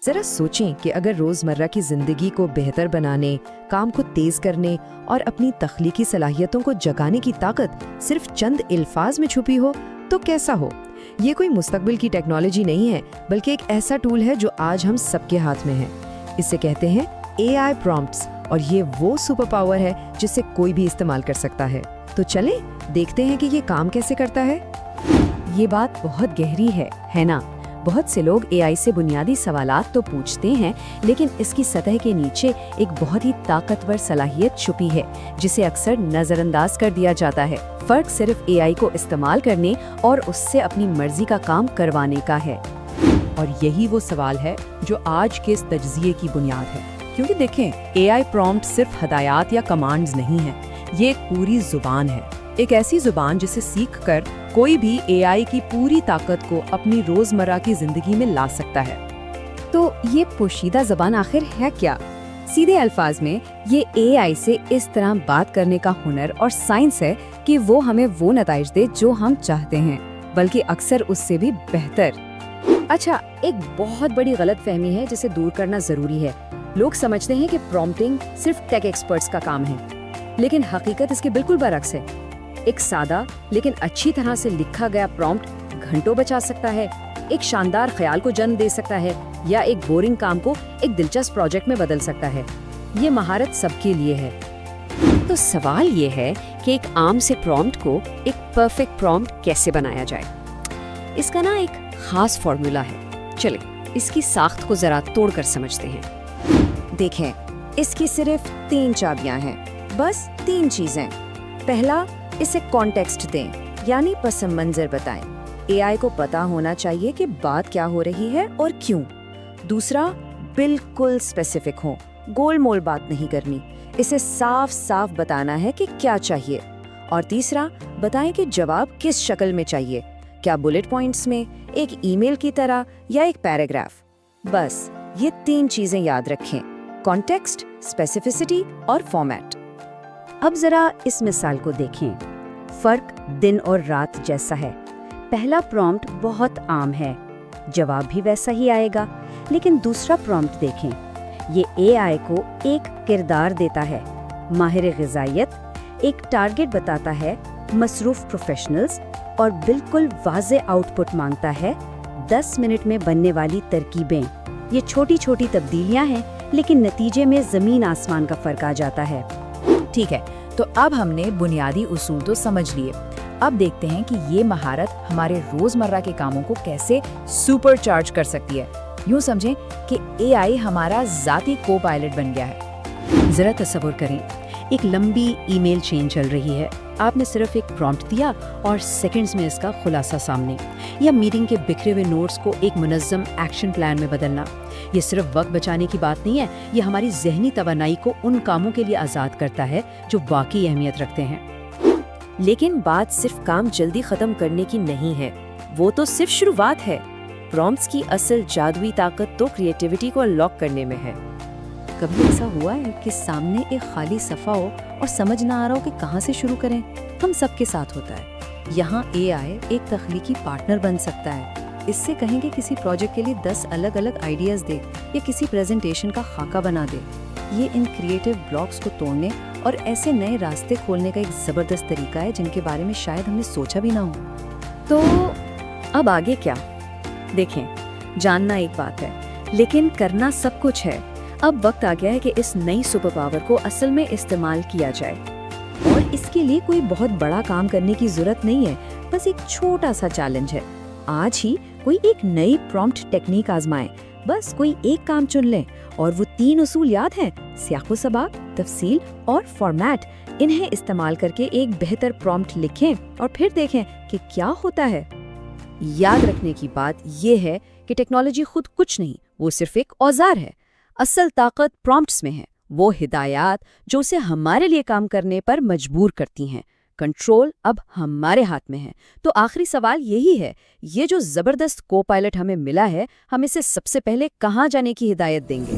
जरा सोचें कि अगर रोजमर्रा की जिंदगी को बेहतर बनाने, काम को तेज करने और अपनी तख्लीकी सलाहियतों को जगाने की ताकत सिर्फ चंद अल्फाज में छुपी हो तो कैसा हो। ये कोई मुस्तकबिल की टेक्नोलॉजी नहीं है, बल्कि एक ऐसा टूल है जो आज हम सबके हाथ में है। इसे कहते हैं AI प्रॉम्प्ट्स, और ये वो सुपर पावर है जिसे कोई भी इस्तेमाल कर सकता है। तो चले देखते हैं कि ये काम कैसे करता है। ये बात बहुत गहरी है ना? बहुत से लोग AI से बुनियादी सवालात तो पूछते हैं, लेकिन इसकी सतह के नीचे एक बहुत ही ताकतवर सलाहियत छुपी है जिसे अक्सर नज़रअंदाज कर दिया जाता है। फर्क सिर्फ AI को इस्तेमाल करने और उससे अपनी मर्जी का काम करवाने का है। और यही वो सवाल है जो आज के इस तज्ज़िये की बुनियाद है। क्योंकि देखें, AI प्रॉम्प्ट सिर्फ हदायत या कमांड्स नहीं है, ये एक पूरी जुबान है। एक ऐसी जुबान जिसे सीख कर कोई भी AI की पूरी ताकत को अपनी रोजमर्रा की जिंदगी में ला सकता है। तो ये पोशीदा ज़बान आखिर है क्या? सीधे अल्फाज में ये AI से इस तरह बात करने का हुनर और साइंस है कि वो हमें वो नताइज दे जो हम चाहते हैं, बल्कि अक्सर उससे भी बेहतर। अच्छा, एक बहुत बड़ी गलतफहमी है जिसे दूर करना जरूरी है। लोग समझते हैं कि प्रॉम्प्टिंग सिर्फ टेक एक्सपर्ट्स का काम है, लेकिन हकीकत इसके बिल्कुल बरअक्स है। एक सादा लेकिन अच्छी तरह से लिखा गया प्रॉम्प्ट घंटों बचा सकता है, एक शानदार ख्याल को जन्म दे सकता है, या एक बोरिंग काम को एक दिलचस्प प्रोजेक्ट में बदल सकता है। ये महारत सबके लिए है। तो सवाल ये है कि एक आम से प्रॉम्प्ट को एक परफेक्ट प्रॉम्प्ट कैसे बनाया जाए। इसका ना एक खास फॉर्मूला है। चले इसकी साख्त को जरा तोड़कर समझते हैं। देखें, इसकी सिर्फ 3 चाबियां हैं, बस 3 चीजें। पहला, इसे कॉन्टेक्स्ट दें, यानी पस मंजर बताएं। AI को पता होना चाहिए कि बात क्या हो रही है और क्यों। दूसरा, बिल्कुल स्पेसिफिक हो, गोल मोल बात नहीं करनी, इसे साफ साफ बताना है कि क्या चाहिए। और तीसरा, बताएं कि जवाब किस शक्ल में चाहिए, क्या बुलेट पॉइंट्स में, एक ईमेल की तरह, या एक पैराग्राफ। बस ये 3 चीजें याद रखें: कॉन्टेक्स्ट, स्पेसिफिसिटी और फॉर्मेट। अब जरा इस मिसाल को देखें। फर्क दिन और रात जैसा है। पहला प्रॉम्प्ट बहुत आम है, जवाब भी वैसा ही आएगा। लेकिन दूसरा प्रॉम्प्ट देखें, ये AI को एक किरदार देता है, माहिर ग़िज़ाइयत, एक टारगेट बताता है, मसरूफ़ प्रोफेशनल्स, और बिल्कुल वाज़े आउटपुट मांगता है, 10 मिनट में बनने वाली तरकीबें। ये छोटी छोटी तब्दीलियां हैं, लेकिन नतीजे में ज़मीन आसमान का फ़र्क आ जाता है। ठीक है, तो अब हमने बुनियादी उसूल तो समझ लिए। अब देखते हैं कि ये महारत हमारे रोजमर्रा के कामों को कैसे सुपर चार्ज कर सकती है। यूं समझें कि AI हमारा ज़ाती को पायलट बन गया है। ज़रा तसव्वुर करें, एक लंबी ईमेल चेन चल रही है। आपने सिर्फ एक प्रॉम्प्ट दिया और सेकंड्स में इसका खुलासा सामने। या मीटिंग के बिखरे हुए नोट्स को एक मुनज़्ज़म एक्शन प्लान में बदलना। ये सिर्फ वक्त बचाने की बात नहीं है, ये हमारी ज़हनी तवानाई को उन कामों के लिए आज़ाद करता है जो वाकई अहमियत रखते हैं। लेकिन बात सिर्फ काम जल्दी खत्म करने की नहीं है, वो तो सिर्फ शुरुआत है। प्रॉम्प्ट्स की असल जादुई ताकत तो क्रिएटिविटी को अनलॉक करने में है। कभी ऐसा हुआ है कि सामने एक खाली सफ़ा हो और समझ ना आ रहा हो कि कहाँ से शुरू करें? हम सबके साथ होता है। यहाँ AI एक तख्लीकी पार्टनर बन सकता है। इससे कहें कि किसी प्रोजेक्ट के लिए 10 अलग अलग आइडियाज़ दे, या किसी प्रेजेंटेशन का खाका बना दे। ये इन क्रिएटिव ब्लॉक्स को तोड़ने और ऐसे नए रास्ते खोलने का एक ज़बरदस्त तरीका है जिनके बारे में शायद हमने सोचा भी ना हो। तो अब आगे क्या? देखें, जानना एक बात है, लेकिन करना सब कुछ है। अब वक्त आ गया है कि इस नई सुपर पावर को असल में इस्तेमाल किया जाए। और इसके लिए कोई बहुत बड़ा काम करने की जरूरत नहीं है, बस एक छोटा सा चैलेंज है। आज ही कोई एक नई प्रॉम्प्ट टेक्निक आजमाएं। बस कोई एक काम चुन लें, और वो 3 उसूल याद हैं: सियाक़ो सबाक़, तफसील और फॉर्मेट। इन्हें इस्तेमाल करके एक बेहतर प्रॉम्प्ट लिखें और फिर देखें कि क्या होता है। याद रखने की बात यह है कि टेक्नोलॉजी खुद कुछ नहीं, वो सिर्फ एक औजार है। असल ताकत प्रॉम्प्ट्स में है, वो हिदायत जो उसे हमारे लिए काम करने पर मजबूर करती हैं। कंट्रोल अब हमारे हाथ में है। तो आखिरी सवाल यही है, ये जो जबरदस्त को पायलट हमें मिला है, हम इसे सबसे पहले कहाँ जाने की हिदायत देंगे?